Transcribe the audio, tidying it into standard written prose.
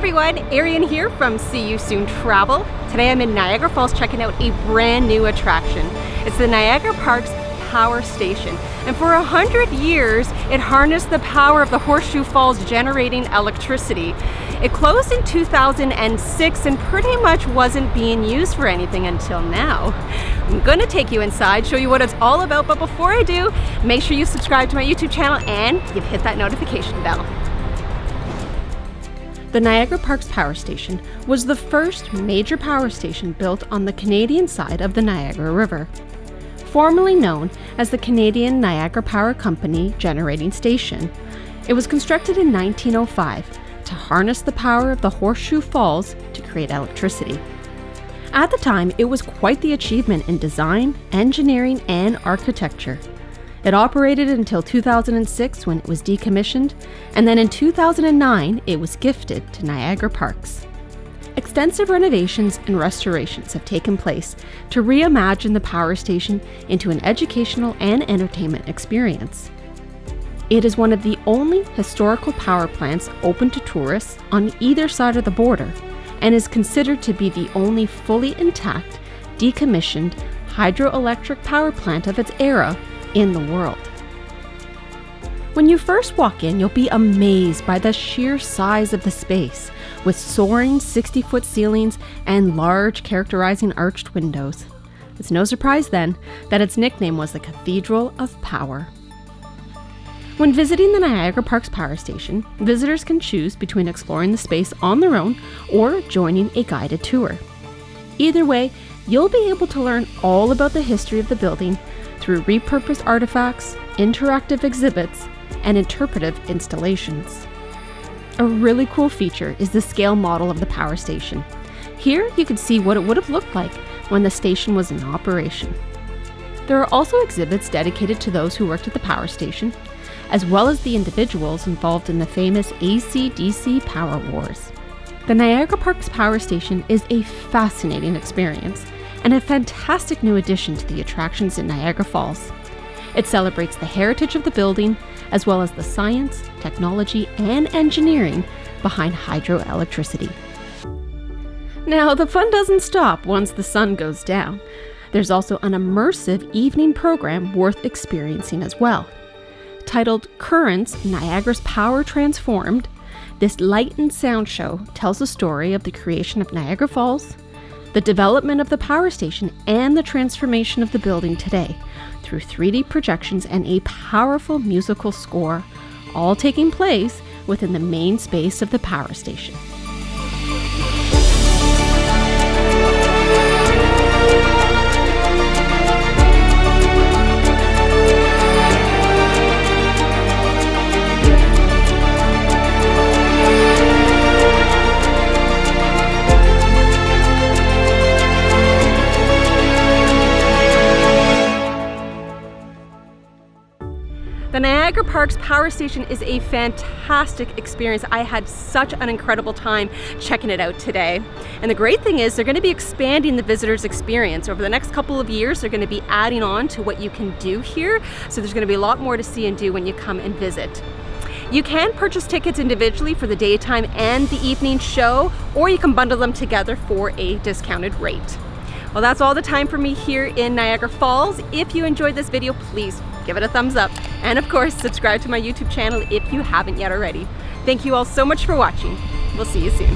everyone, Arienne here from See You Soon Travel. Today I'm in Niagara Falls checking out a brand new attraction. It's the Niagara Parks Power Station, and for 100 years it harnessed the power of the Horseshoe Falls generating electricity. It closed in 2006 and pretty much wasn't being used for anything until now. I'm gonna take you inside, show you what it's all about, but before I do, make sure you subscribe to my YouTube channel and you've hit that notification bell. The Niagara Parks Power Station was the first major power station built on the Canadian side of the Niagara River. Formerly known as the Canadian Niagara Power Company Generating Station, it was constructed in 1905 to harness the power of the Horseshoe Falls to create electricity. At the time, it was quite the achievement in design, engineering, and architecture. It operated until 2006 when it was decommissioned, and then in 2009 it was gifted to Niagara Parks. Extensive renovations and restorations have taken place to reimagine the power station into an educational and entertainment experience. It is one of the only historical power plants open to tourists on either side of the border, and is considered to be the only fully intact, decommissioned hydroelectric power plant of its era in the world. When you first walk in, you'll be amazed by the sheer size of the space, with soaring 60-foot ceilings and large characterizing arched windows. It's no surprise then that its nickname was the Cathedral of Power. When visiting the Niagara Parks Power Station, visitors can choose between exploring the space on their own or joining a guided tour. Either way, you'll be able to learn all about the history of the building through repurposed artifacts, interactive exhibits, and interpretive installations. A really cool feature is the scale model of the power station. Here you can see what it would have looked like when the station was in operation. There are also exhibits dedicated to those who worked at the power station, as well as the individuals involved in the famous AC/DC power wars. The Niagara Parks Power Station is a fascinating experience and a fantastic new addition to the attractions in Niagara Falls. It celebrates the heritage of the building, as well as the science, technology, and engineering behind hydroelectricity. Now, the fun doesn't stop once the sun goes down. There's also an immersive evening program worth experiencing as well. Titled Currents, Niagara's Power Transformed, this light and sound show tells the story of the creation of Niagara Falls, the development of the power station, and the transformation of the building today through 3D projections and a powerful musical score, all taking place within the main space of the power station. The Niagara Parks Power Station is a fantastic experience. I had such an incredible time checking it out today. And the great thing is they're going to be expanding the visitor's experience. Over the next couple of years, they're going to be adding on to what you can do here. So there's going to be a lot more to see and do when you come and visit. You can purchase tickets individually for the daytime and the evening show, or you can bundle them together for a discounted rate. Well, that's all the time for me here in Niagara Falls. If you enjoyed this video, please give it a thumbs up. And of course, subscribe to my YouTube channel if you haven't yet already. Thank you all so much for watching. We'll see you soon.